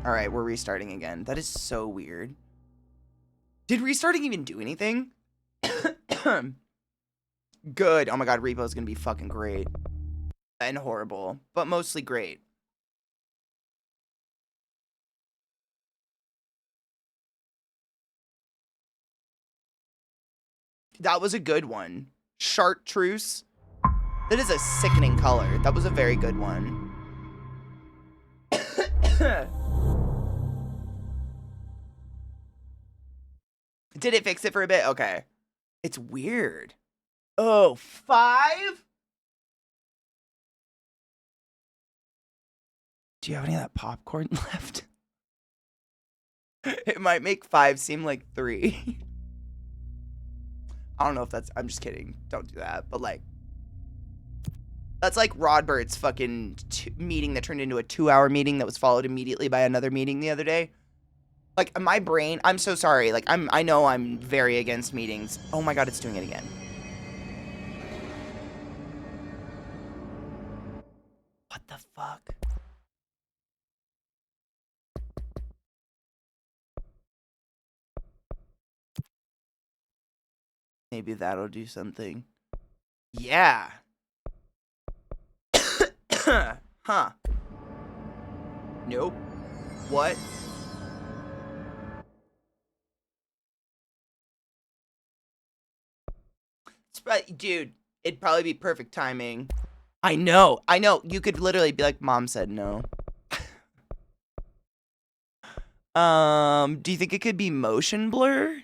All right, we're restarting again. That is so weird. Did restarting even do anything? Good. Oh my god, repo's gonna be fucking great. And horrible, but mostly great. That was a good one. Chartreuse. That is a sickening color. That was a very good one. Did it fix it for a bit? Okay. It's weird. Oh, 5? Do you have any of that popcorn left? It might make 5 seem like 3. I don't know if that's... I'm just kidding. Don't do that. But, like... That's like Rodbert's fucking meeting that turned into a 2-hour meeting that was followed immediately by another meeting the other day. Like, my brain... I'm so sorry. Like, I know I'm very against meetings. Oh my god, it's doing it again. What the fuck? Maybe that'll do something. Yeah. Huh. Nope. What? Dude, it'd probably be perfect timing. I know. You could literally be like, Mom said no. Do you think it could be motion blur?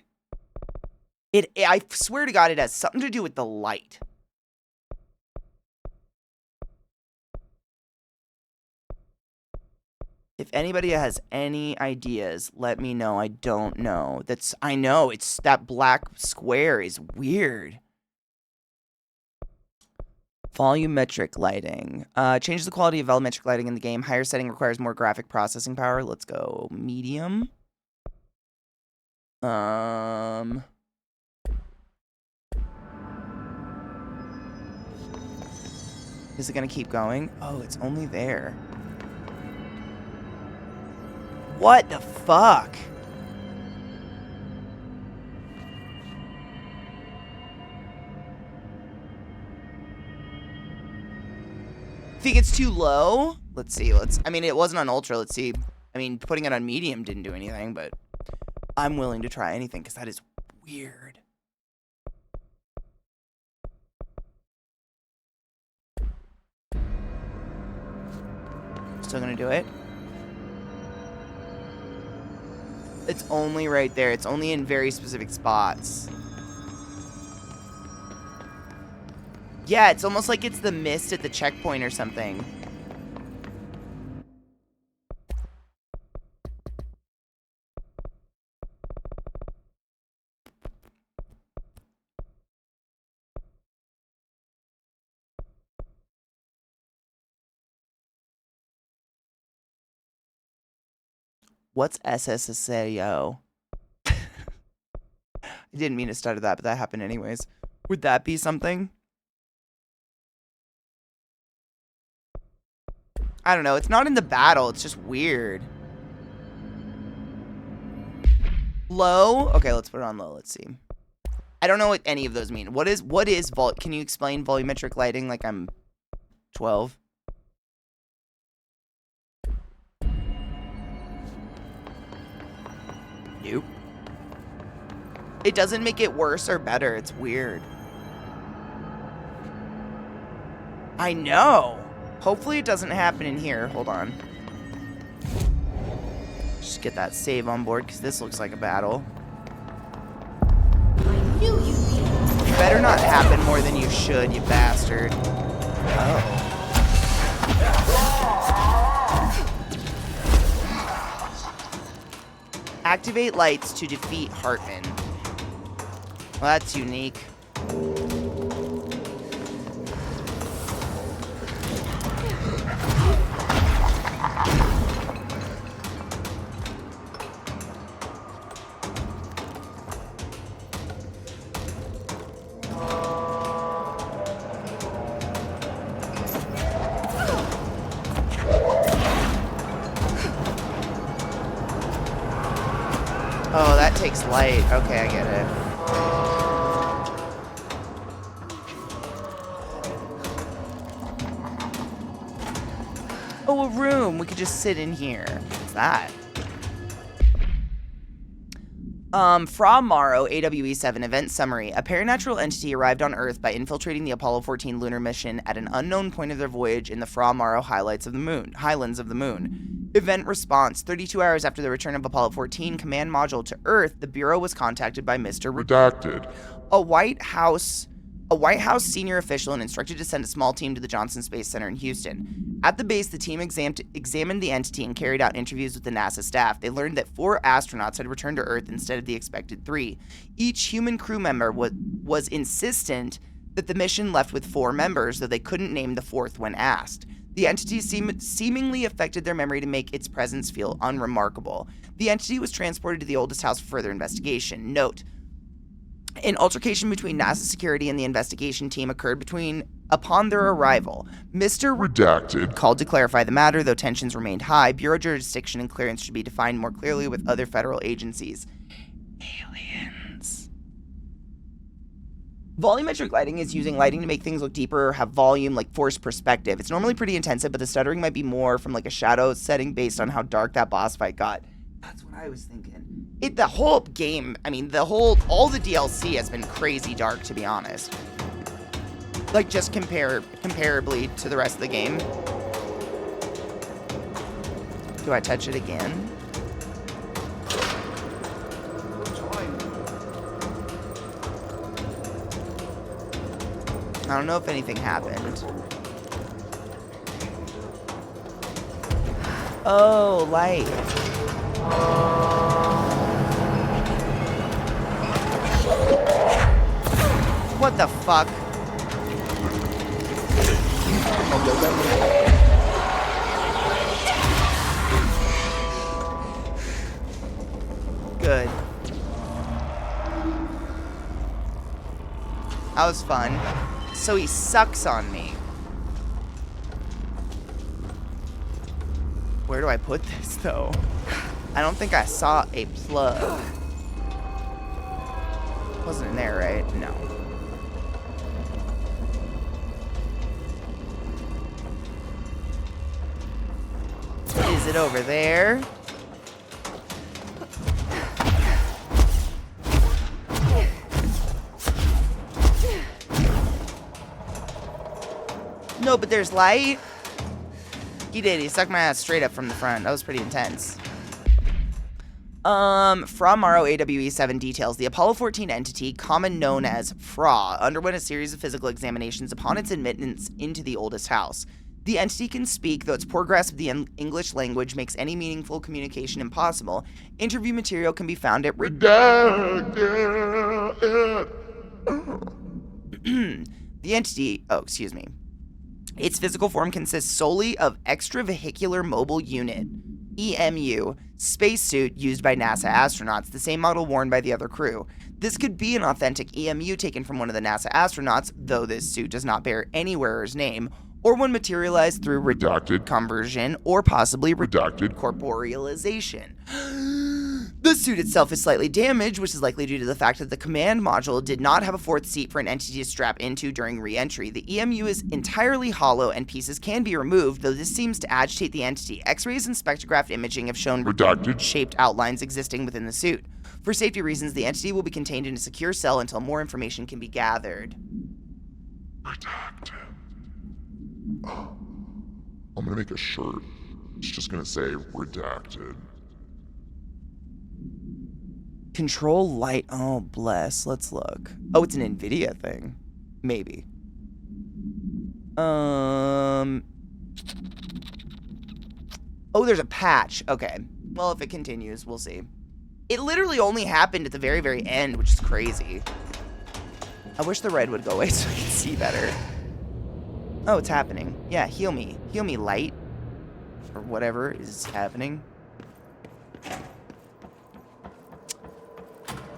I swear to God, it has something to do with the light. If anybody has any ideas, let me know. I don't know. I know, it's that black square is weird. Volumetric lighting. Changes the quality of volumetric lighting in the game. Higher setting requires more graphic processing power. Let's go medium. Is it gonna keep going? Oh, it's only there. What the fuck? Think it's too low? Let's see. I mean, it wasn't on ultra. Let's see. I mean, putting it on medium didn't do anything, but I'm willing to try anything because that is weird. Still gonna do it? It's only right there. It's only in very specific spots. Yeah, it's almost like it's the mist at the checkpoint or something. What's SSSAO? I didn't mean to stutter that, but that happened anyways. Would that be something? I don't know. It's not in the battle. It's just weird. Low? Okay, let's put it on low. Let's see. I don't know what any of those mean. What is can you explain volumetric lighting like I'm 12? Nope. It doesn't make it worse or better. It's weird. I know. Hopefully it doesn't happen in here. Hold on. Just get that save on board because this looks like a battle. I knew you'd be. You better not happen more than you should, you bastard. Oh. Activate lights to defeat Hartman. Well, that's unique. Oh, that takes light. Okay, I get it. Oh, a room. We could just sit in here. What's that? From Morrow, AWE-7 event summary. A paranatural entity arrived on Earth by infiltrating the Apollo 14 lunar mission at an unknown point of their voyage in the From Morrow highlands of the moon. Event response. 32 hours after the return of Apollo 14 command module to Earth, the Bureau was contacted by Mr. Redacted. A White House senior official and instructed to send a small team to the Johnson Space Center in Houston. At the base, the team examined the entity and carried out interviews with the NASA staff. They learned that 4 astronauts had returned to Earth instead of the expected 3. Each human crew member was insistent that the mission left with 4 members, though they couldn't name the 4th when asked. The entity seemingly affected their memory to make its presence feel unremarkable. The entity was transported to the oldest house for further investigation. Note: an altercation between NASA security and the investigation team occurred upon their arrival. Mr. Redacted called to clarify the matter, though tensions remained high. Bureau jurisdiction and clearance should be defined more clearly with other federal agencies. Aliens. Volumetric lighting is using lighting to make things look deeper or have volume, like forced perspective. It's normally pretty intensive, but the stuttering might be more from like a shadow setting based on how dark that boss fight got. That's what I was thinking. The whole game, I mean, all the DLC has been crazy dark, to be honest. Like, just comparably to the rest of the game. Do I touch it again? I don't know if anything happened. Oh, light. What the fuck? Good. That was fun. So he sucks on me. Where do I put this, though? I don't think I saw a plug. Wasn't in there, right? No. Is it over there? No, but there's light. He did. He sucked my ass straight up from the front. That was pretty intense. From Morrow AWE-7 details, the Apollo 14 entity, common known as FRA, underwent a series of physical examinations upon its admittance into the oldest house. The entity can speak, though its poor grasp of the English language makes any meaningful communication impossible. Interview material can be found at the entity, its physical form consists solely of Extravehicular Mobile Unit, EMU, spacesuit used by NASA astronauts, the same model worn by the other crew. This could be an authentic EMU taken from one of the NASA astronauts, though this suit does not bear any wearer's name, or one materialized through redacted conversion, or possibly redacted corporealization. The suit itself is slightly damaged, which is likely due to the fact that the command module did not have a 4th seat for an entity to strap into during re-entry. The EMU is entirely hollow and pieces can be removed, though this seems to agitate the entity. X-rays and spectrograph imaging have shown redacted-shaped outlines existing within the suit. For safety reasons, the entity will be contained in a secure cell until more information can be gathered. Redacted. Oh, I'm gonna make a shirt. It's just gonna say redacted. Control light. Oh, bless. Let's look. Oh, it's an NVIDIA thing. Maybe. Oh, there's a patch. Okay. Well, if it continues, we'll see. It literally only happened at the very, very end, which is crazy. I wish the red would go away so I could see better. Oh, it's happening. Yeah, heal me. Heal me, light. Or whatever is happening.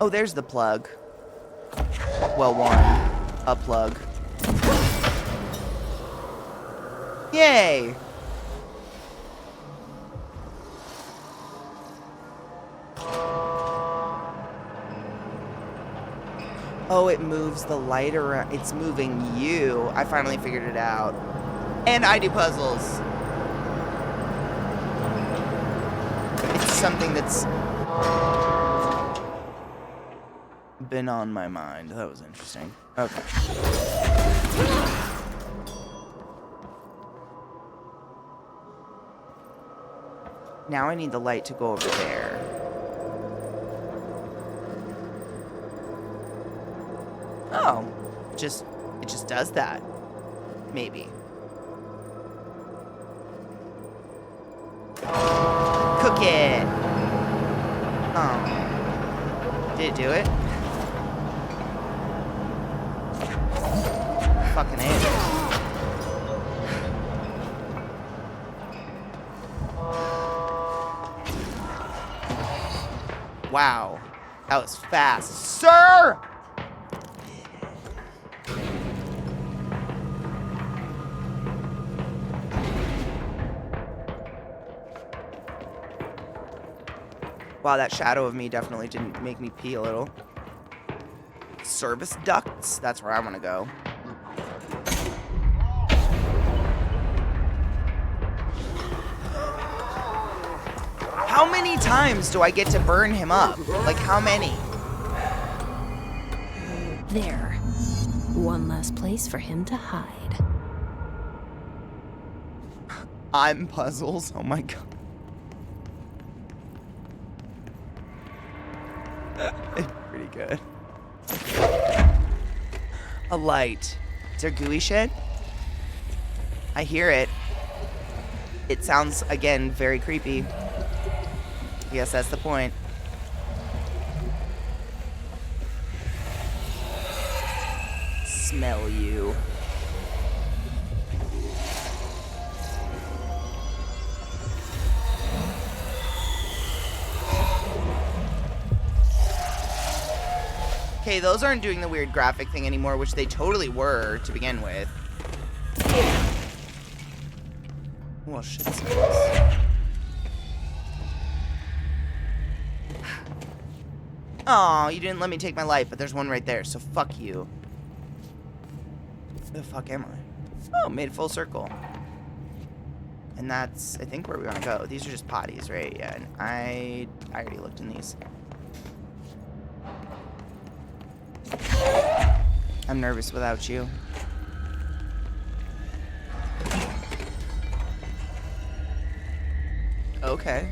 Oh, there's the plug. Well, one. A plug. Yay! Oh, it moves the light around. It's moving you. I finally figured it out. And I do puzzles. It's something that's been on my mind. That was interesting. Okay. Now I need the light to go over there. Oh, it just does that. Maybe. Cook it. Oh. Did it do it? Fucking A. Wow. That was fast. Sir! Wow, that shadow of me definitely didn't make me pee a little. Service ducts? That's where I want to go. How many times do I get to burn him up? Like, how many? There. One last place for him to hide. I'm puzzles. Oh my god. Pretty good. A light. Is there gooey shit? I hear it. It sounds, again, very creepy. I guess that's the point. Smell you. Okay, those aren't doing the weird graphic thing anymore, which they totally were to begin with. Well, shit. Aw, you didn't let me take my life, but there's one right there, so fuck you. Where the fuck am I? Oh, made a full circle. And that's, I think, where we want to go. These are just potties, right? Yeah, and I already looked in these. I'm nervous without you. Okay.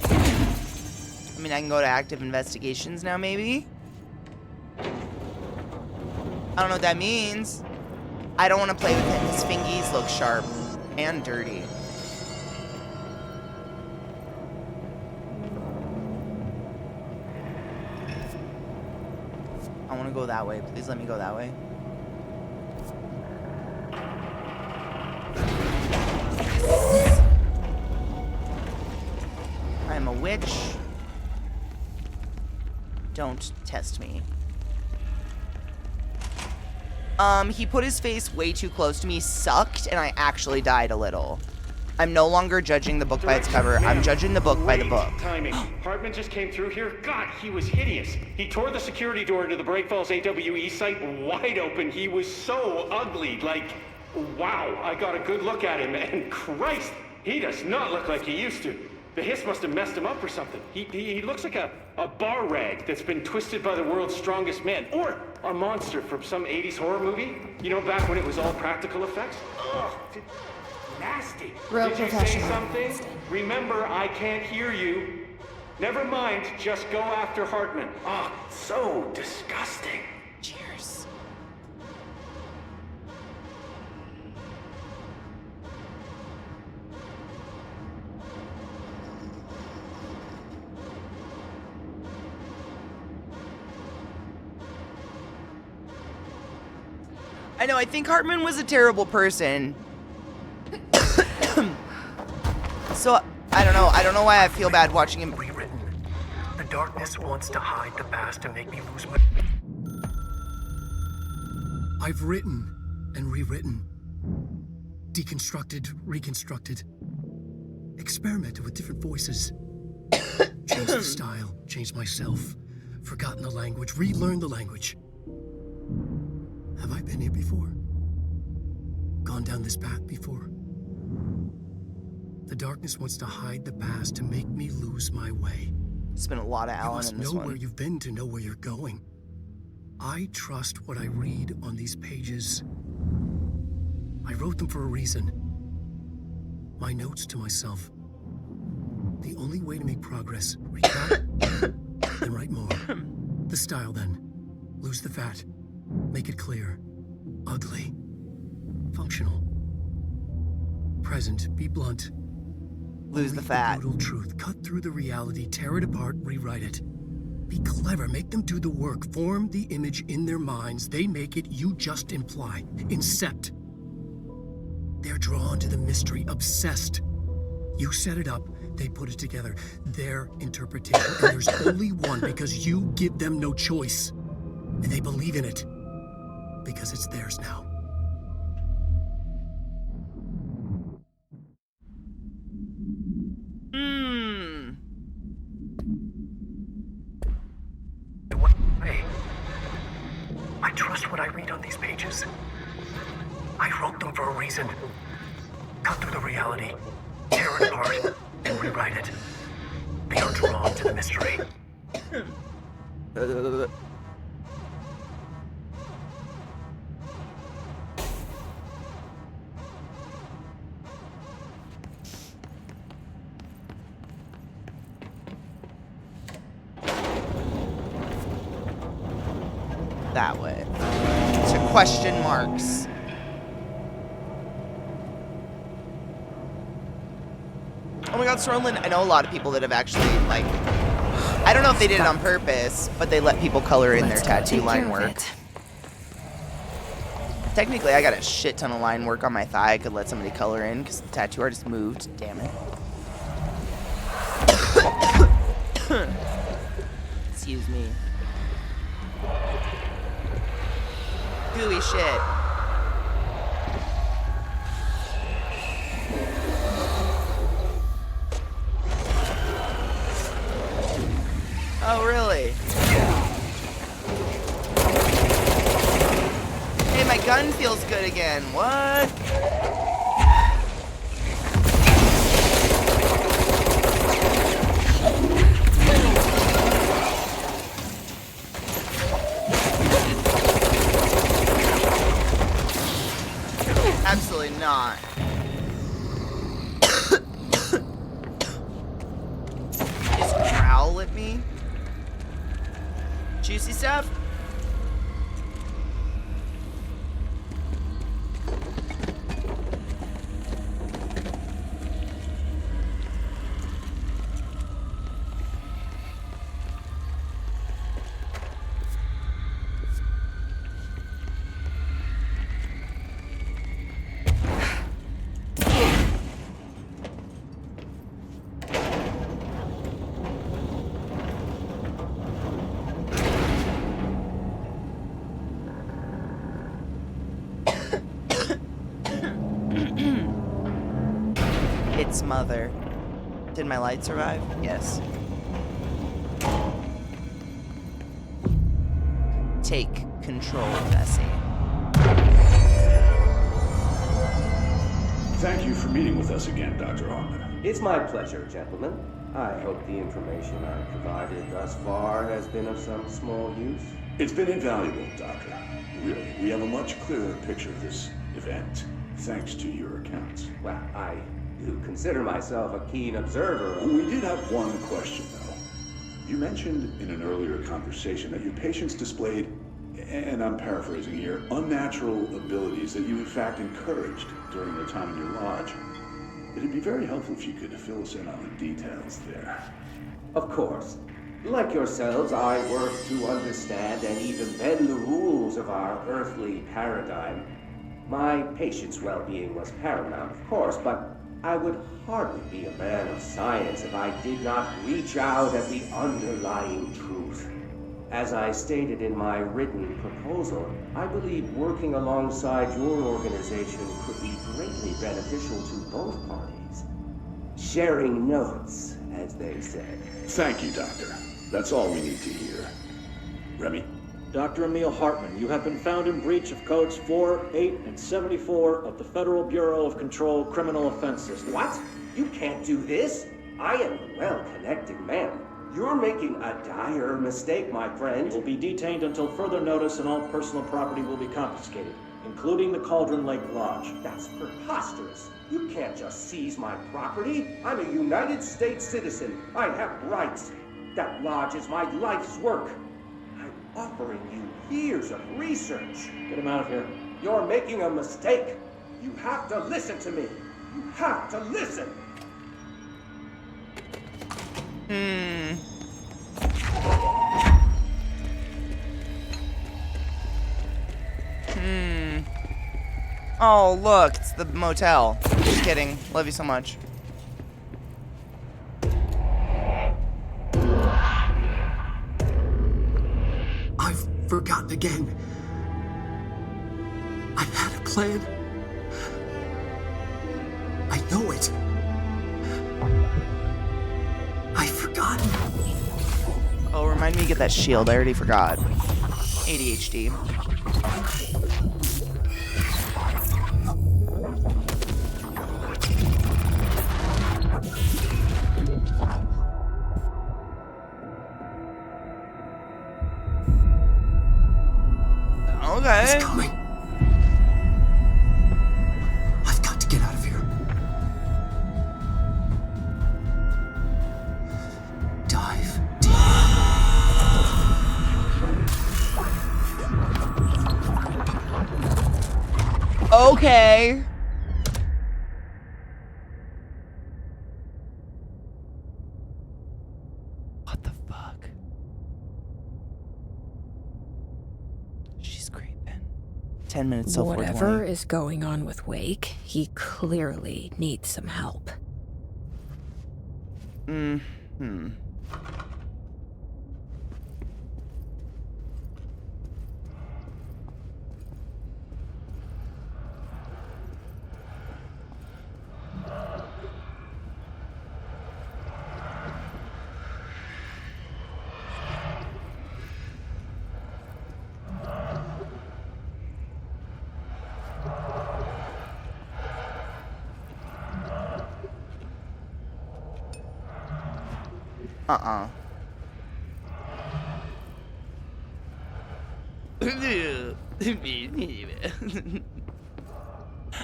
I mean, I can go to active investigations now, maybe? I don't know what that means. I don't want to play with him. His fingies look sharp and dirty. I want to go that way. Please let me go that way. I am a witch. Don't test me. He put his face way too close to me, sucked, and I actually died a little. I'm no longer judging the book by its cover. I'm judging the book by the book. Timing. Hartman just came through here. God, he was hideous. He tore the security door into the Breakfalls AWE site wide open. He was so ugly. Like, wow. I got a good look at him, and Christ, he does not look like he used to. The hiss must have messed him up or something. He looks like a bar rag that's been twisted by the world's strongest man. Or a monster from some 80s horror movie. You know, back when it was all practical effects? Ugh, nasty. Real Did you say professional. something? Remember, I can't hear you. Never mind, just go after Hartman. Ah, so disgusting. Cheers. I know, I think Hartman was a terrible person. So, I don't know. I don't know why I feel bad watching him. Rewritten. The darkness wants to hide the past to make me lose my... I've written and rewritten. Deconstructed, reconstructed. Experimented with different voices. Changed the style, changed myself, forgotten the language, relearned the language. Have I been here before? Gone down this path before? The darkness wants to hide the past to make me lose my way. There's been a lot of You Alan must in this know where one. you've been to know where you're going. I trust what I read on these pages. I wrote them for a reason. My notes to myself. The only way to make progress, recap, then write more. The style then. Lose the fat. Make it clear. Ugly. Functional. Present. Be blunt. Lose the Believe fat. brutal truth. Cut through the reality. Tear it apart. Rewrite it. Be clever. Make them do the work. Form the image in their minds. They make it. You just imply. Incept. They're drawn to the mystery. Obsessed. You set it up. They put it together. Their interpretation. And there's only one because you give them no choice. And they believe in it. Because it's theirs now. Hey, I trust what I read on these pages. I wrote them for a reason. Cut through the reality, tear it apart, and rewrite it. They are drawn to the mystery. That way. To question marks. Oh my god, Sorlin, I know a lot of people that have actually, like, I don't know if they did it on purpose, but they let people color in their Let's go tattoo take care line of work. it. Technically, I got a shit ton of line work on my thigh I could let somebody color in because the tattoo artist moved. Damn it. Excuse me. Gooey shit. Oh, really? Hey, my gun feels good again. What? Absolutely not. Just growl at me? Juicy stuff? Its mother. Did my light survive? Yes. Take control, Jesse. Thank you for meeting with us again, Dr. Hartman. It's my pleasure, gentlemen. I hope the information I've provided thus far has been of some small use. It's been invaluable, Doctor. Really, we have a much clearer picture of this event, thanks to your accounts. Well, I do consider myself a keen observer of... We did have one question, though. You mentioned in an earlier conversation that your patients displayed, and I'm paraphrasing here, unnatural abilities that you in fact encouraged during their time in your lodge. It'd be very helpful if you could fill us in on the details there. Of course. Like yourselves, I work to understand and even bend the rules of our earthly paradigm. My patient's well-being was paramount, of course, but I would hardly be a man of science if I did not reach out at the underlying truth. As I stated in my written proposal, I believe working alongside your organization could be greatly beneficial to both parties. Sharing notes, as they say. Thank you, Doctor. That's all we need to hear. Remy? Dr. Emil Hartman, you have been found in breach of codes 4, 8, and 74 of the Federal Bureau of Control Criminal Offense System. What? You can't do this. I am a well-connected man. You're making a dire mistake, my friend. You will be detained until further notice and all personal property will be confiscated, including the Cauldron Lake Lodge. That's preposterous. You can't just seize my property. I'm a United States citizen. I have rights. That lodge is my life's work. I'm offering you years of research. Get him out of here. You're making a mistake. You have to listen to me. You have to listen. Oh, look, it's the motel. Just kidding. Love you so much. I've forgotten again. I had a plan. I know it. I've forgotten. Oh, remind me to get that shield. I already forgot. ADHD. Okay. It's coming. I've got to get out of here. Dive deep. Okay. What the fuck? She's creeping. 10 minutes till 4:20. Whatever is going on with Wake, he clearly needs some help.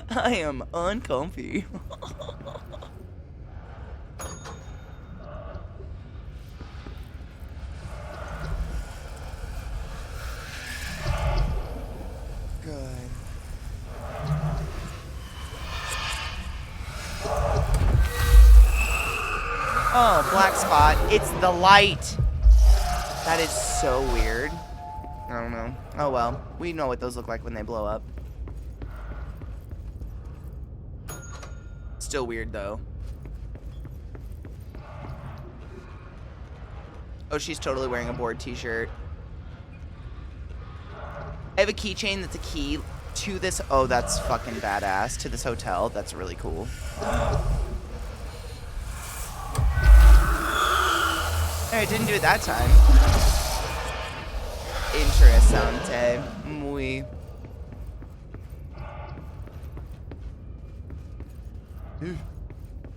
I am uncomfy. Good. Oh, black spot. It's the light. That is so weird. I don't know. Oh well. We know what those look like when they blow up. Still weird though. Oh, she's totally wearing a board t-shirt. I have a keychain that's a key to this. Oh, that's fucking badass. To this hotel. That's really cool. Hey, I didn't do it that time. Interesante. Muy.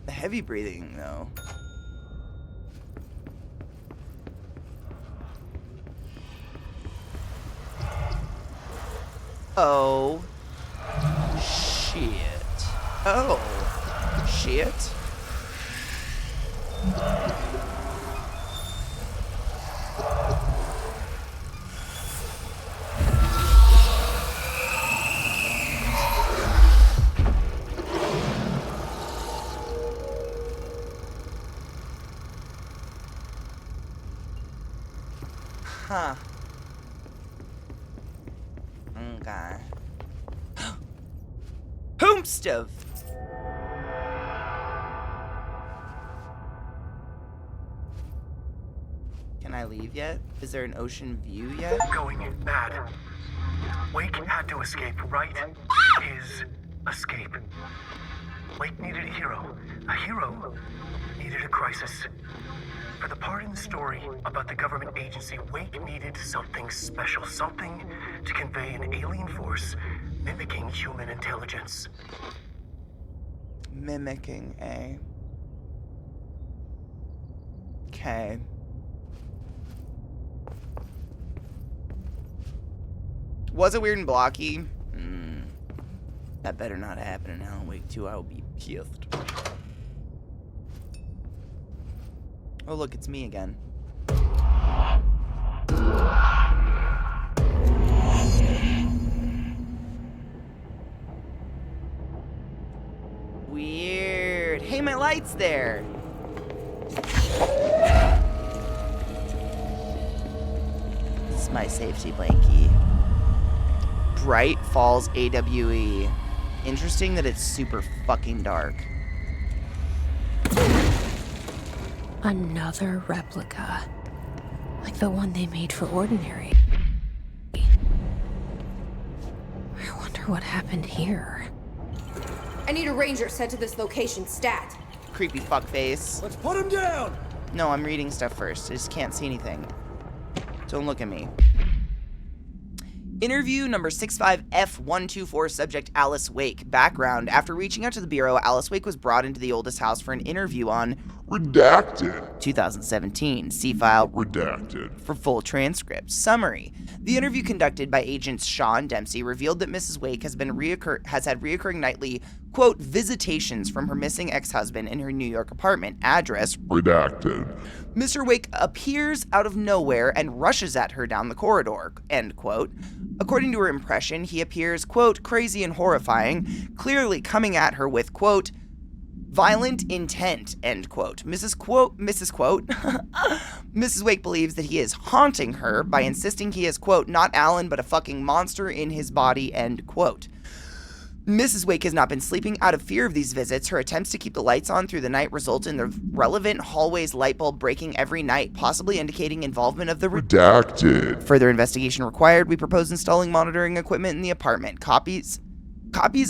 The heavy breathing, though. Oh. Shit. Oh. Shit. Huh. Okay. Hoomstuff! Can I leave yet? Is there an ocean view yet? Going bad. Wake had to escape, right? His escape. Wake needed a hero. A hero needed a crisis. For the part in the story about the government agency, Wake needed something special. Something to convey an alien force mimicking human intelligence. Mimicking, eh? Okay. Was it weird and blocky? That better not happen in Alan Wake 2. I will be pissed. Oh, look, it's me again. Weird. Hey, my light's there. This is my safety blankie. Bright Falls AWE. Interesting that it's super fucking dark. Another replica. Like the one they made for Ordinary. I wonder what happened here. I need a ranger sent to this location stat. Creepy fuckface. Let's put him down! No, I'm reading stuff first. I just can't see anything. Don't look at me. Interview number 65F124, subject Alice Wake. Background: after reaching out to the Bureau, Alice Wake was brought into the oldest house for an interview on Redacted. 2017. See file Redacted. for full transcript. Summary: the interview conducted by agents Shaw and Dempsey revealed that Mrs. Wake has had reoccurring nightly, quote, visitations from her missing ex-husband in her New York apartment. Address: Redacted. Mr. Wake appears out of nowhere and rushes at her down the corridor, end quote. According to her impression, he appears, quote, crazy and horrifying, clearly coming at her with, quote, violent intent, end quote. Mrs. Wake believes that he is haunting her by insisting he is, quote, not Alan, but a fucking monster in his body, end quote. Mrs. Wake has not been sleeping out of fear of these visits. Her attempts to keep the lights on through the night result in the relevant hallway's light bulb breaking every night, possibly indicating involvement of the Redacted. Further investigation required. We propose installing monitoring equipment in the apartment. Copies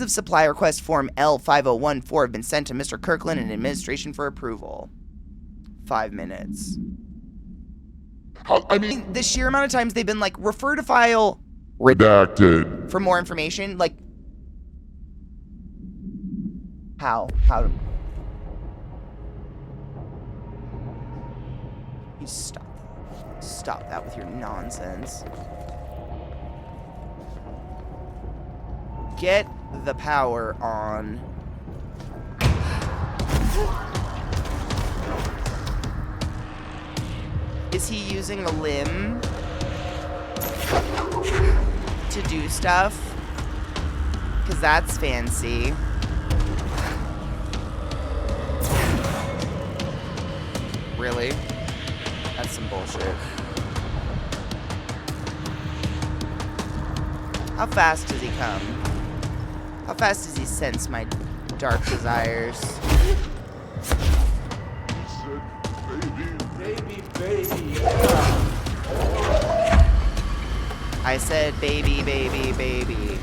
of supply request form L5014 have been sent to Mr. Kirkland and administration for approval. 5 minutes. The sheer amount of times they've been like, refer to file Redacted. for more information, like, How you stop that with your nonsense. Get the power on. Is he using a limb to do stuff? Because that's fancy. Really? That's some bullshit. How fast does he come? How fast does he sense my dark desires? Baby. I said baby, baby, baby.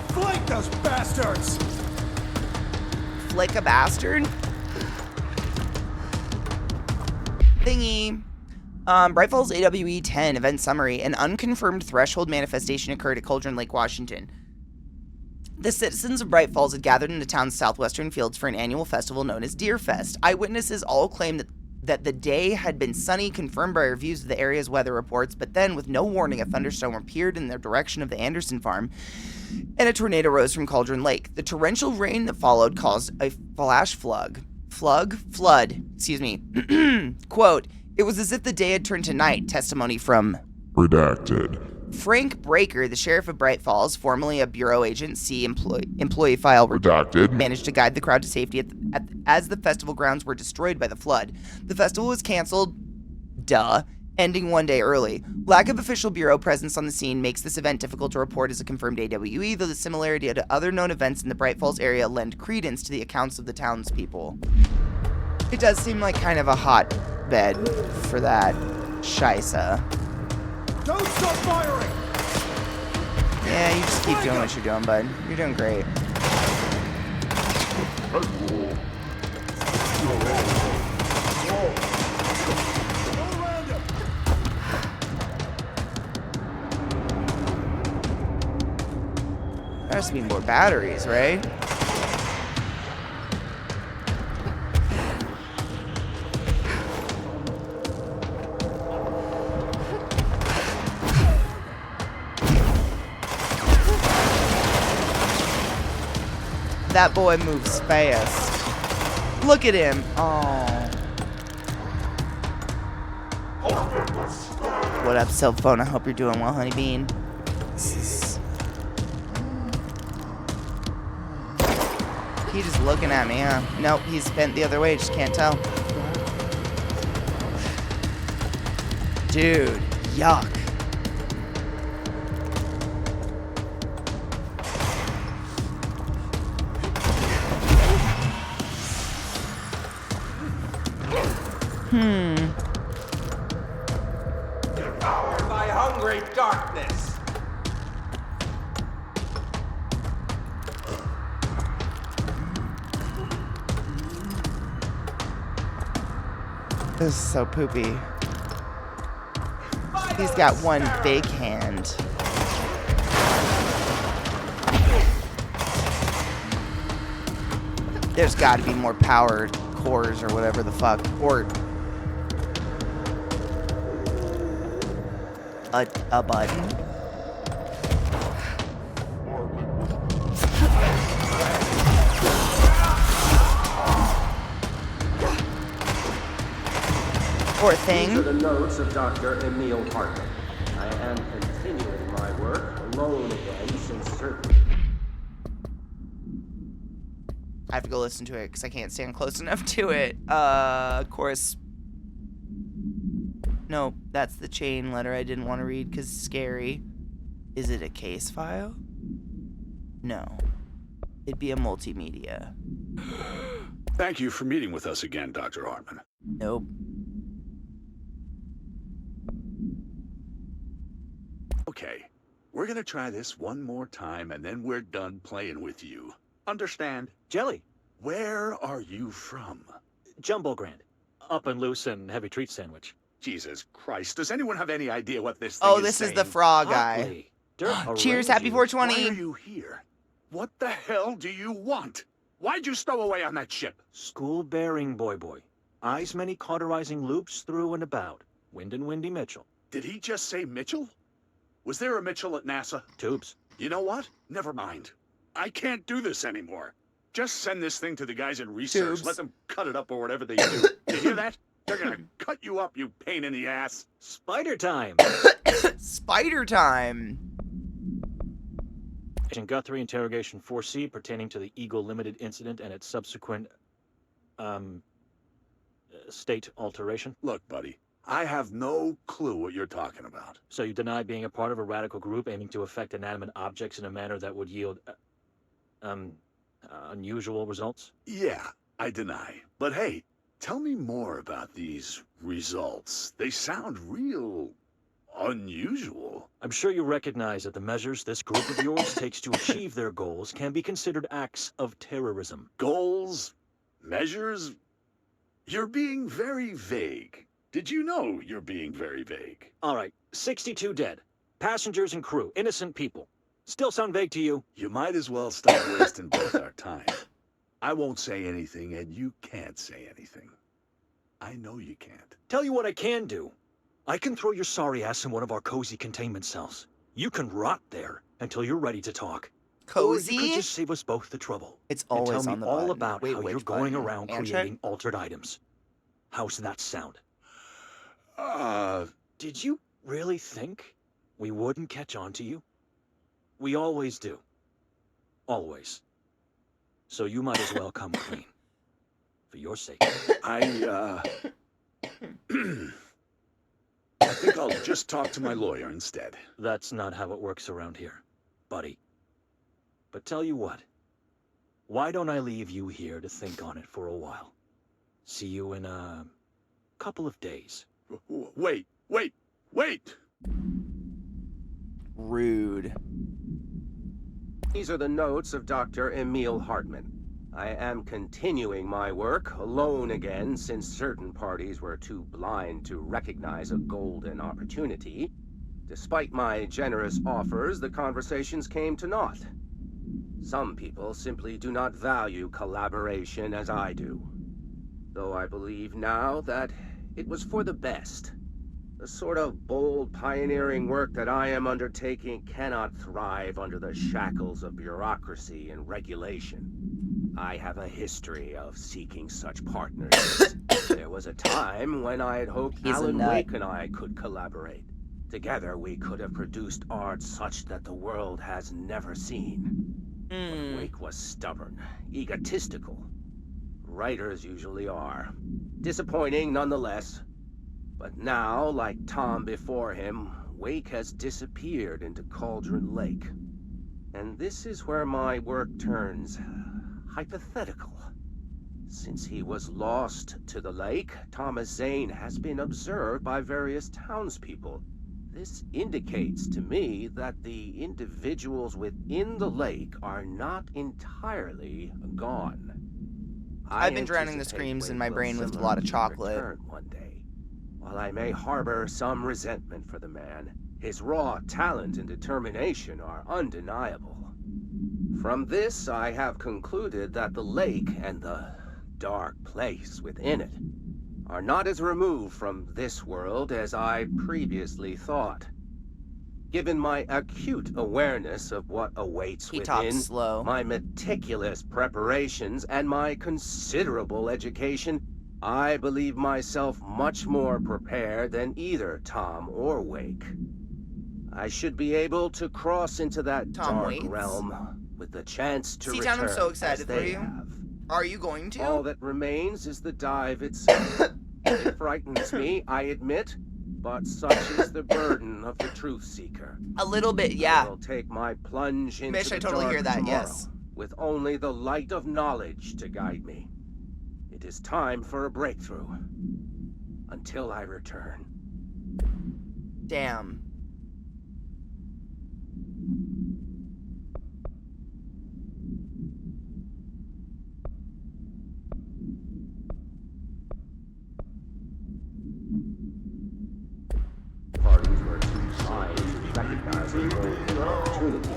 Flank those bastards! Flick a bastard? Thingy. Bright Falls AWE 10 event summary. An unconfirmed threshold manifestation occurred at Cauldron Lake, Washington. The citizens of Bright Falls had gathered in the town's southwestern fields for an annual festival known as Deer Fest. Eyewitnesses all claimed that the day had been sunny, confirmed by reviews of the area's weather reports, but then, with no warning, a thunderstorm appeared in the direction of the Anderson farm, and a tornado rose from Cauldron Lake. The torrential rain that followed caused a flash flood. Quote, it was as if the day had turned to night, testimony from Redacted. Frank Breaker, the sheriff of Bright Falls, formerly a bureau agent, see employee file Redacted. managed to guide the crowd to safety as the festival grounds were destroyed by the flood. The festival was canceled, ending one day early. Lack of official bureau presence on the scene makes this event difficult to report as a confirmed AWE, though the similarity to other known events in the Bright Falls area lend credence to the accounts of the townspeople. It does seem like kind of a hotbed for that Shisa. Don't stop firing! Yeah, you just keep doing what you're doing, bud. You're doing great. There has to be more batteries, right? That boy moves fast. Look at him. Oh. What up, cell phone? I hope you're doing well, honey bean. He's just looking at me, huh? Nope, he's bent the other way, just can't tell. Dude, yuck. Devoured by hungry darkness. This is so poopy. He's got one big hand. There's got to be more power cores or whatever the fuck. Or a button. Or a thing. These are the notes of Dr. Emil Hartman. I am continuing my work alone again since certain. I have to go listen to it because I can't stand close enough to it. Of course. No, that's the chain letter I didn't want to read because it's scary. Is it a case file? No. It'd be a multimedia. Thank you for meeting with us again, Dr. Hartman. Nope. Okay, we're gonna try this one more time and then we're done playing with you. Understand? Jelly. Where are you from? Jumbo Grand. Up and loose and heavy treat sandwich. Jesus Christ, does anyone have any idea what this thing Oh, is this is saying? the frog guy. Hotly. Dirt Cheers, arrange happy you. Why are 420. you here? What the hell do you want? Why'd you stow away on that ship? School bearing, boy. Eyes many cauterizing loops through and about. Wind and Windy Mitchell. Did he just say Mitchell? Was there a Mitchell at NASA? Tubes. You know what? Never mind. I can't do this anymore. Just send this thing to the guys in research. Tubes. Let them cut it up or whatever they do. You hear that? They're gonna cut you up, you pain in the ass. Spider time. Spider time. Agent Guthrie, interrogation 4C pertaining to the Eagle Limited incident and its subsequent, state alteration. Look, buddy, I have no clue what you're talking about. So you deny being a part of a radical group aiming to affect inanimate objects in a manner that would yield, unusual results? Yeah, I deny. But hey, tell me more about these results. They sound real unusual. I'm sure you recognize that the measures this group of yours takes to achieve their goals can be considered acts of terrorism. Goals? Measures? You're being very vague. Did you know you're being very vague? All right, 62 dead. Passengers and crew, innocent people. Still sound vague to you? You might as well stop wasting both our time. I won't say anything, and you can't say anything. I know you can't. Tell you what I can do. I can throw your sorry ass in one of our cozy containment cells. You can rot there until you're ready to talk. Cozy? Or you could just save us both the trouble. It's and always tell on me the all button. about Wait, how you're which going button? around Hand check? creating altered items. How's that sound? Did you really think we wouldn't catch on to you? We always do. Always. So you might as well come clean. For your sake. I think I'll just talk to my lawyer instead. That's not how it works around here, buddy. But tell you what. Why don't I leave you here to think on it for a while? See you in a couple of days. Wait. Rude. These are the notes of Dr. Emil Hartman. I am continuing my work alone again since certain parties were too blind to recognize a golden opportunity. Despite my generous offers, the conversations came to naught. Some people simply do not value collaboration as I do. Though I believe now that it was for the best. The sort of bold, pioneering work that I am undertaking cannot thrive under the shackles of bureaucracy and regulation. I have a history of seeking such partnerships. There was a time when I had hoped Alan Wake and I could collaborate. Together we could have produced art such that the world has never seen. But Wake was stubborn, egotistical. Writers usually are. Disappointing nonetheless. But now, like Tom before him, Wake has disappeared into Cauldron Lake. And this is where my work turns hypothetical. Since he was lost to the lake, Thomas Zane has been observed by various townspeople. This indicates to me that the individuals within the lake are not entirely gone. I've been drowning the screams in my brain with a lot of chocolate. One day. While I may harbor some resentment for the man, his raw talent and determination are undeniable. From this, I have concluded that the lake and the dark place within it are not as removed from this world as I previously thought. Given my acute awareness of what awaits within, my meticulous preparations, and my considerable education, I believe myself much more prepared than either Tom or Wake. I should be able to cross into that dark realm with the chance to return I'm so excited as they for you. have. Are you going to? All that remains is the dive itself. It frightens me, I admit, but such is the burden of the truth seeker. A little bit, yeah. I will take my plunge into Mish, I the totally dark hear that, tomorrow, yes. with only the light of knowledge to guide me. It is time for a breakthrough. Until I return. Damn. Parties were too blind to recognize a golden opportunity.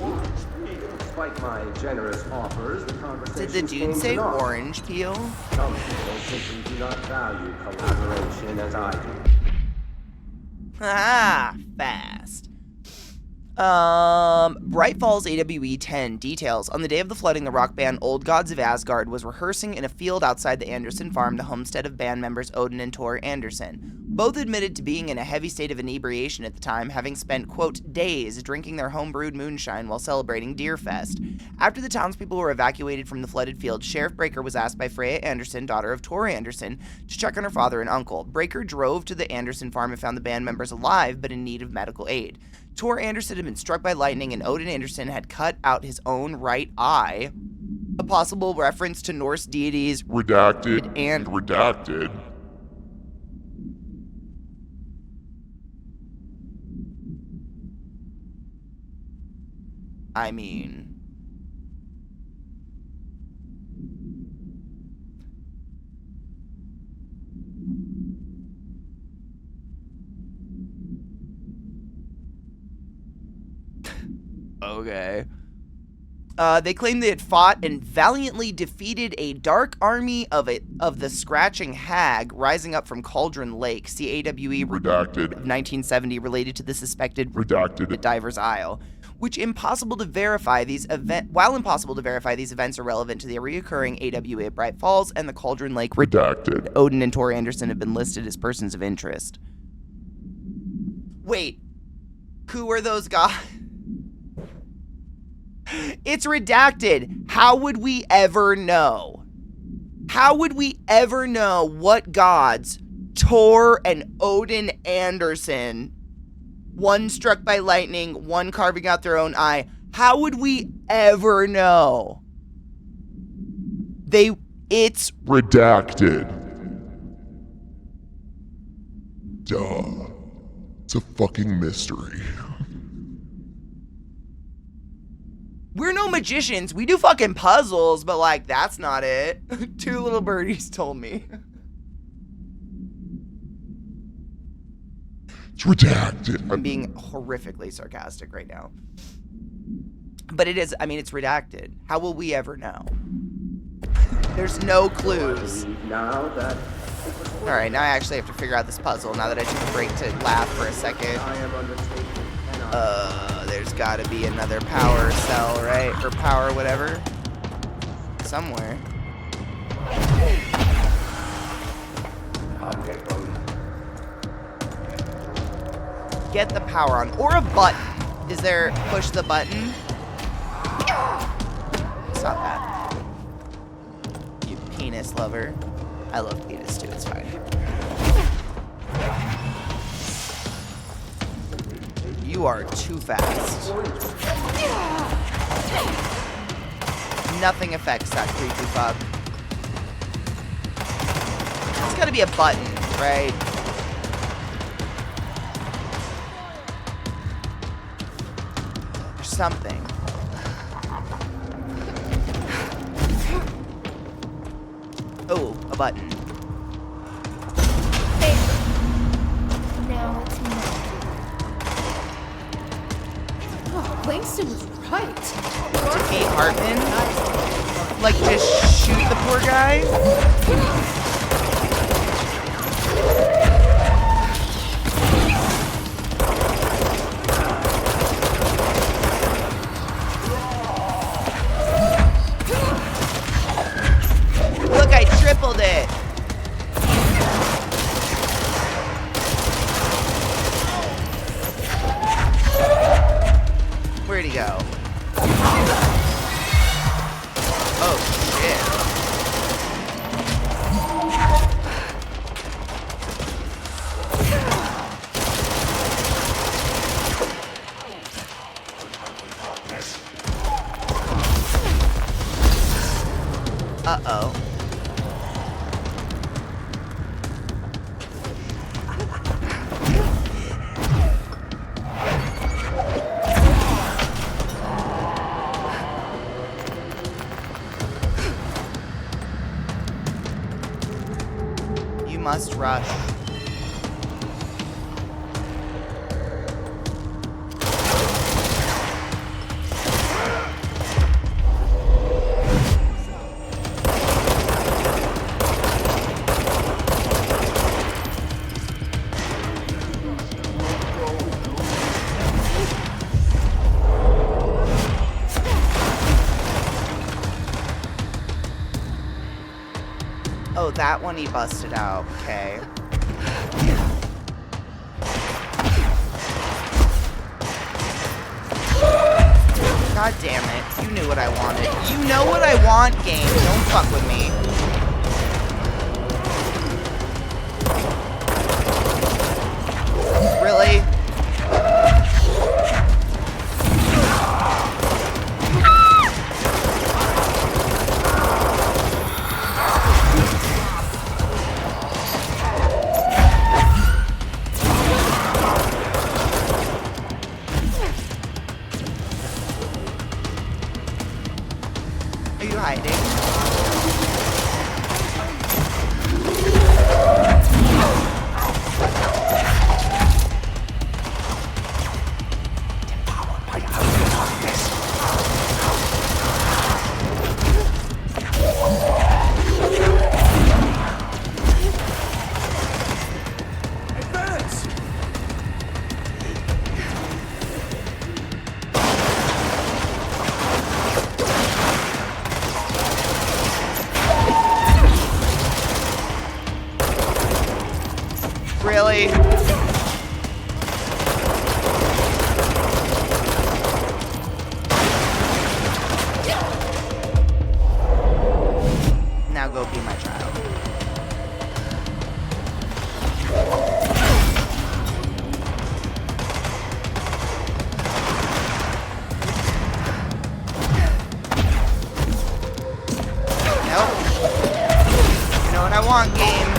Despite my generous offers, the conversation Did the dude say orange peel? Some people simply do not value collaboration as I do. Ah, fast. Bright Falls AWE 10 details. On the day of the flooding, the rock band Old Gods of Asgard was rehearsing in a field outside the Anderson farm, the homestead of band members Odin and Tor Anderson. Both admitted to being in a heavy state of inebriation at the time, having spent, quote, days drinking their home-brewed moonshine while celebrating Deerfest. After the townspeople were evacuated from the flooded field, Sheriff Breaker was asked by Freya Anderson, daughter of Tor Anderson, to check on her father and uncle. Breaker drove to the Anderson farm and found the band members alive, but in need of medical aid. Tor Anderson had been struck by lightning, and Odin Anderson had cut out his own right eye. A possible reference to Norse deities redacted and redacted. I mean... okay. They claimed they had fought and valiantly defeated a dark army of the Scratching Hag rising up from Cauldron Lake, CAWE redacted of 1970, related to the suspected redacted Diver's Isle. While impossible to verify, these events are relevant to the reoccurring AWE at Bright Falls and the Cauldron Lake redacted. Odin and Tor Anderson have been listed as persons of interest. Wait, who are those guys? It's redacted. How would we ever know? How would we ever know what gods Tor and Odin Anderson, one struck by lightning, one carving out their own eye, how would we ever know? It's redacted. Duh. It's a fucking mystery. We're no magicians. We do fucking puzzles, but like, that's not it. 2 little birdies told me. It's redacted. I'm being horrifically sarcastic right now. But it is, I mean, it's redacted. How will we ever know? There's no clues. Now that Alright, now I actually have to figure out this puzzle now that I took a break to laugh for a second. I am undertaking There's gotta be another power cell, right? Or power whatever. Somewhere. Get the power on. Or a button. Is there push the button? Stop that. You penis lover. I love penis too, it's fine. You are too fast. Nothing affects that creepy fuck. There's gotta be a button, right? Or something. Oh, a button. Now it's me. Oh, Langston was right. Kate Hartman? Like, just shoot the poor guy? Look, I tripled it. Where'd he go? Oh, shit. Uh-oh. You must rush. Oh, that one he busted out. Okay. God damn it. You knew what I wanted. You know what I want, game. Don't fuck with me. Really? Are you hiding? Advance! Really? Now go be my child. Nope. You know what I want, game.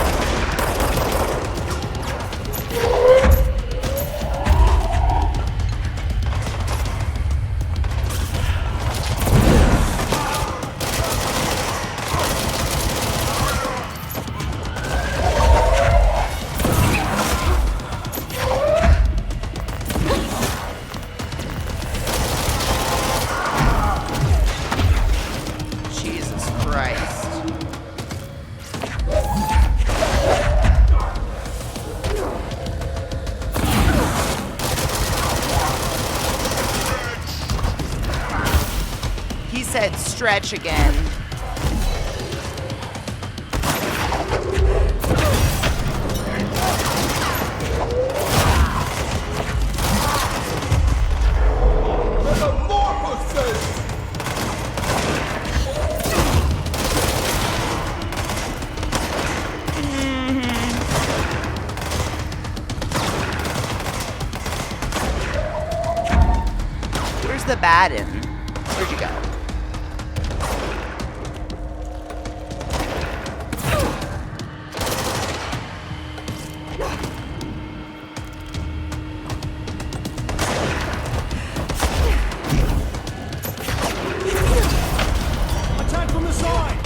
it stretch again. Where's the Baden? Where'd you go? Attack from the side!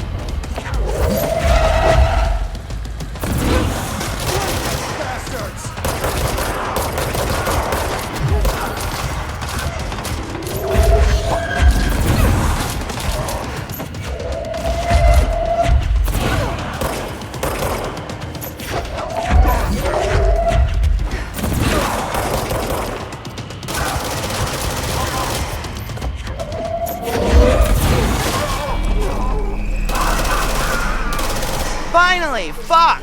Bastards! Finally! Fuck!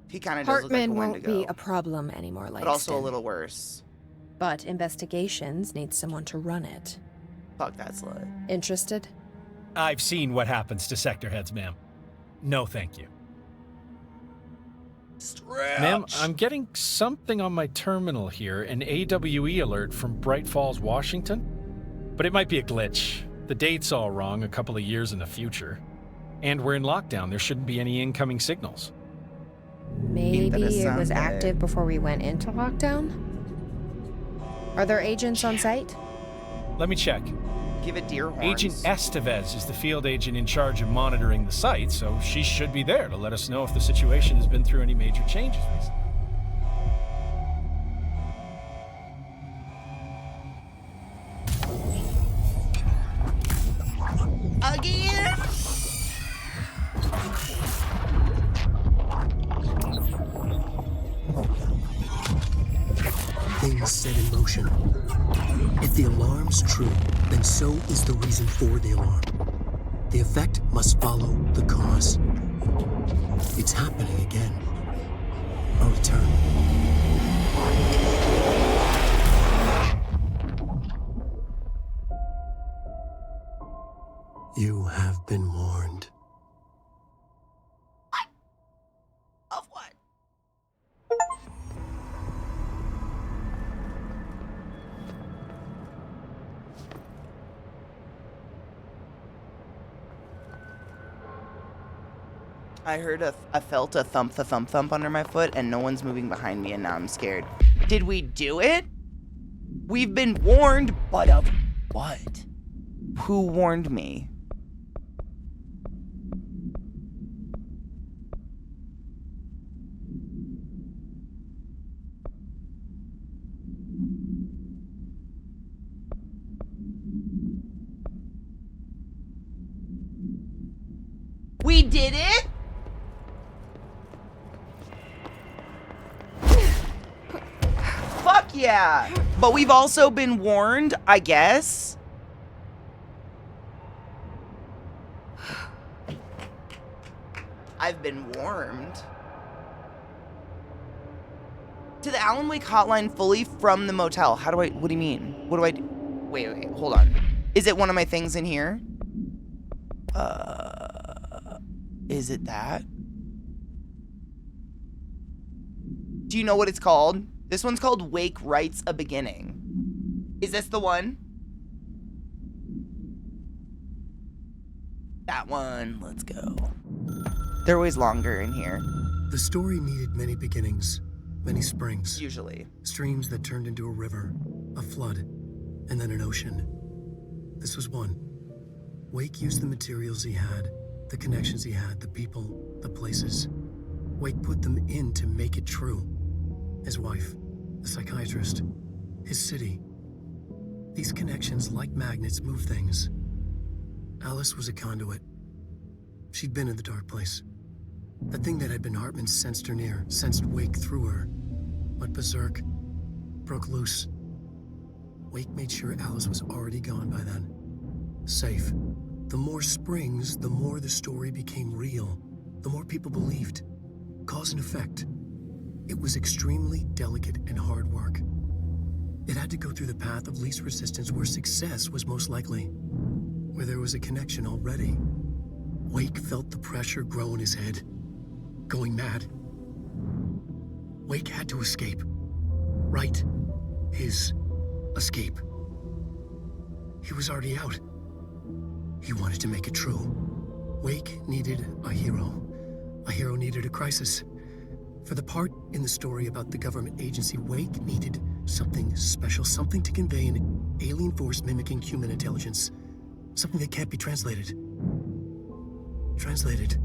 He kind of does look like a Hartman won't Wendigo, be a problem anymore, Langston. but also a little worse. But investigations need someone to run it. Fuck that slut. Interested? I've seen what happens to sector heads, ma'am. No, thank you. Ma'am, I'm getting something on my terminal here, an AWE alert from Bright Falls, Washington. But it might be a glitch. The date's all wrong, a couple of years in the future. And we're in lockdown, there shouldn't be any incoming signals. Maybe it was active before we went into lockdown? Are there agents on site? Let me check. Give it deer horns. Agent Estevez is the field agent in charge of monitoring the site, so she should be there to let us know if the situation has been through any major changes recently. Again? Things set in motion. If the alarm's true, then so is the reason for the alarm. The effect must follow the cause. It's happening again. A return. You have been warned. Of what? I felt a thump under my foot, and no one's moving behind me, and now I'm scared. Did we do it? We've been warned, but of what? Who warned me? We did it? Fuck yeah. But we've also been warned, I guess. I've been warned. To the Alan Wake hotline fully from the motel. What do you mean? What do I do? Wait, hold on. Is it one of my things in here? Is it that? Do you know what it's called? This one's called Wake Writes a Beginning. Is this the one? That one. Let's go. They're always longer in here. The story needed many beginnings, many springs. Usually. Streams that turned into a river, a flood, and then an ocean. This was one. Wake used the materials he had, the connections he had, the people, the places. Wake put them in to make it true. His wife, the psychiatrist, his city. These connections, like magnets, move things. Alice was a conduit. She'd been in the dark place. The thing that had been Hartman sensed her near, sensed Wake through her. Went berserk, broke loose. Wake made sure Alice was already gone by then. Safe. The more springs, the more the story became real. The more people believed. Cause and effect. It was extremely delicate and hard work. It had to go through the path of least resistance where success was most likely. Where there was a connection already. Wake felt the pressure grow in his head. Going mad. Wake had to escape. Right. His escape. He was already out. He wanted to make it true. Wake needed a hero. A hero needed a crisis. For the part in the story about the government agency, Wake needed something special, something to convey an alien force mimicking human intelligence. Something that can't be translated. Translated.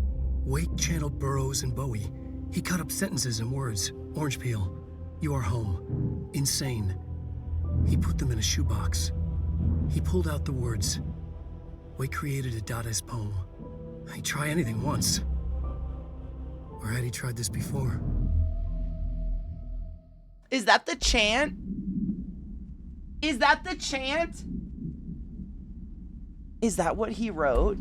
Wake channeled Burroughs and Bowie. He cut up sentences and words. Orange peel. You are home. Insane. He put them in a shoebox. He pulled out the words. Wake created a Dadaist poem. He'd try anything once. Or had he tried this before? Is that the chant? Is that the chant? Is that what he wrote?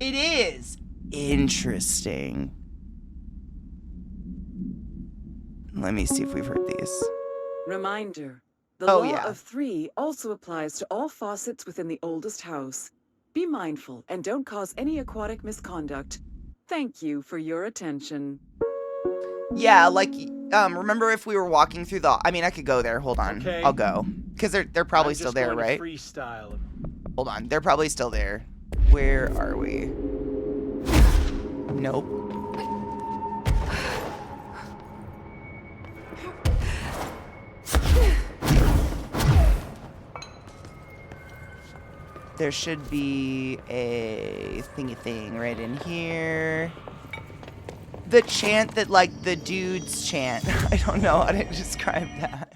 It is. Interesting. Let me see if we've heard these. Reminder. The Oh, law yeah. of 3 also applies to all faucets within the oldest house. Be mindful and don't cause any aquatic misconduct. Thank you for your attention. Yeah, like, remember if we were walking through the... I mean, I could go there. Hold on. Okay. I'll go. Because they're probably I'm still just there, going to right? Freestyle. Hold on. They're probably still there. Where are we? Nope. There should be a thingy thing right in here. The chant that, like, the dudes chant. I don't know how to describe that.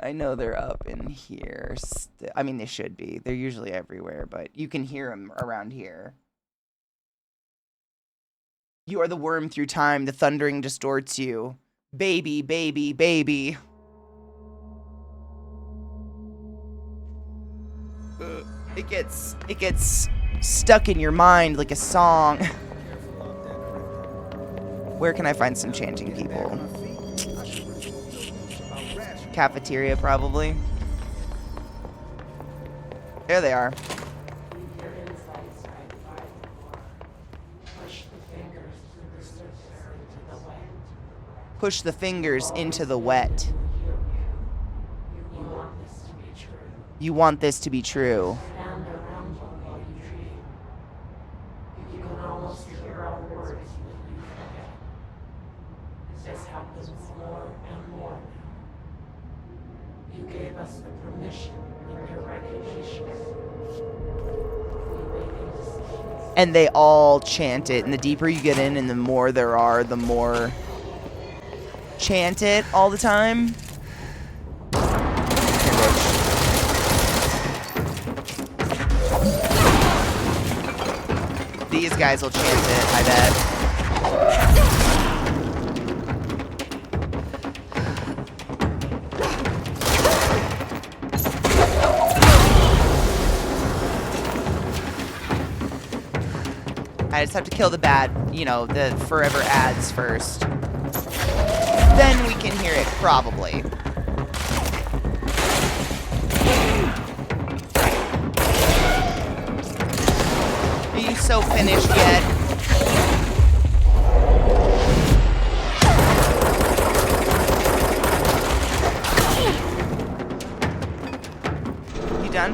I know they're up in here. I mean, they should be. They're usually everywhere, but you can hear them around here. You are the worm through time. The thundering distorts you. Baby, baby, baby. It gets stuck in your mind like a song. Where can I find some chanting people? Cafeteria, probably. There they are. Push the fingers into the wet. You want this to be true. You can almost hear our words when you forget. This happens more and more now. You gave us the permission in your regulations. We make decisions. And they all chant it, and the deeper you get in and the more there are, the more chant it all the time. These guys will chant it, I bet. I just have to kill the bad, you know, the forever ads first. Then we can hear it, probably. Are you so finished yet? You done?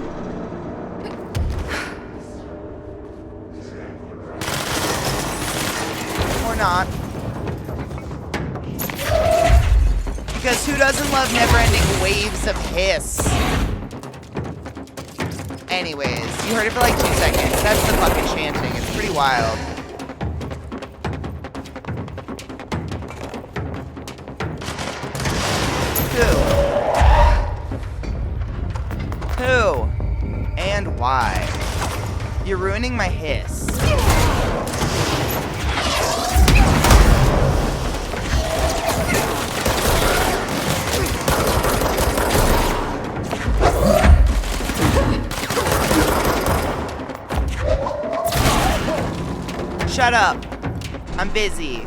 Or not? Because who doesn't love never-ending waves of hiss? Anyways, you heard it for like 2 seconds. That's the fucking chanting. It's pretty wild. Who? And why? You're ruining my hiss. shut up. I'm busy.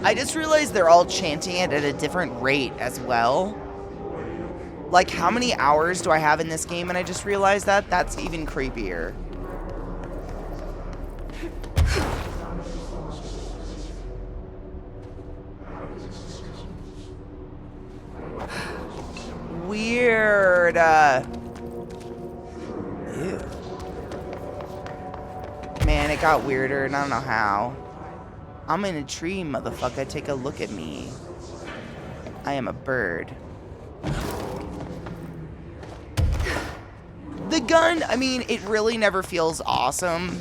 I just realized they're all chanting it at a different rate as well. Like, how many hours do I have in this game? And I just realized that? That's even creepier. Weird. Ew. Man, it got weirder, and I don't know how. I'm in a tree, motherfucker. Take a look at me. I am a bird. The gun, I mean, it really never feels awesome.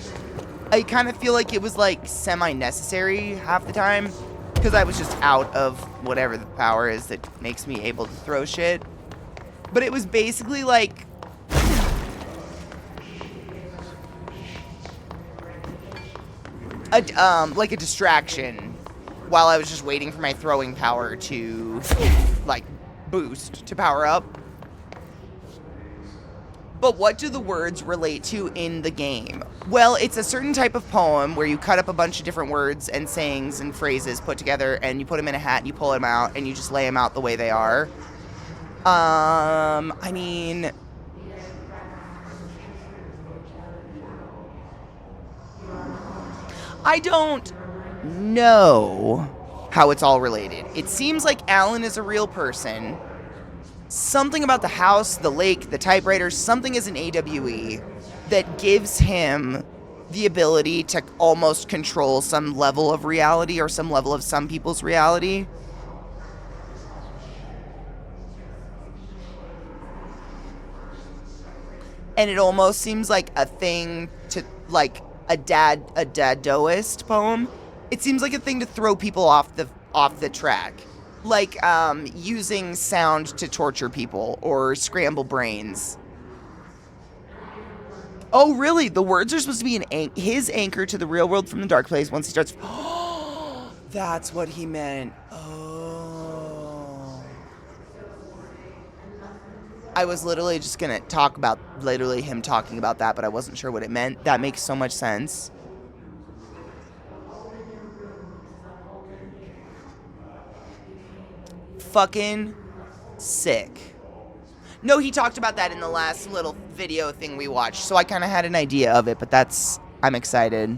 I kind of feel like it was, like, semi-necessary half the time. Because I was just out of whatever the power is that makes me able to throw shit. But it was basically, like... like a distraction while I was just waiting for my throwing power to, like, boost, to power up. But what do the words relate to in the game? Well, it's a certain type of poem where you cut up a bunch of different words and sayings and phrases put together, and you put them in a hat and you pull them out and you just lay them out the way they are. I mean... I don't know how it's all related. It seems like Alan is a real person. Something about the house, the lake, the typewriter, something is an AWE that gives him the ability to almost control some level of reality or some level of some people's reality. And it almost seems like a thing to, like, a Dadaist poem. It seems like a thing to throw people off the track. Like, using sound to torture people or scramble brains. Oh, really? The words are supposed to be his anchor to the real world from the dark place once he starts... That's what he meant. Oh. I was literally just gonna talk about literally him talking about that, but I wasn't sure what it meant. That makes so much sense. Fucking sick. No, he talked about that in the last little video thing we watched, so I kind of had an idea of it, but I'm excited.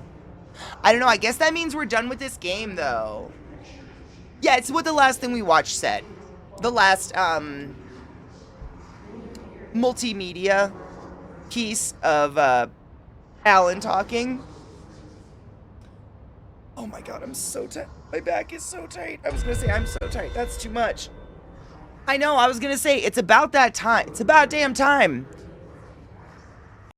I don't know, I guess that means we're done with this game, though. Yeah, it's what the last thing we watched said. The last, multimedia piece of, Alan talking. Oh my god, I'm so tight. My back is so tight. I was gonna say I'm so tight. That's too much. I know, I was gonna say, it's about that time. It's about damn time.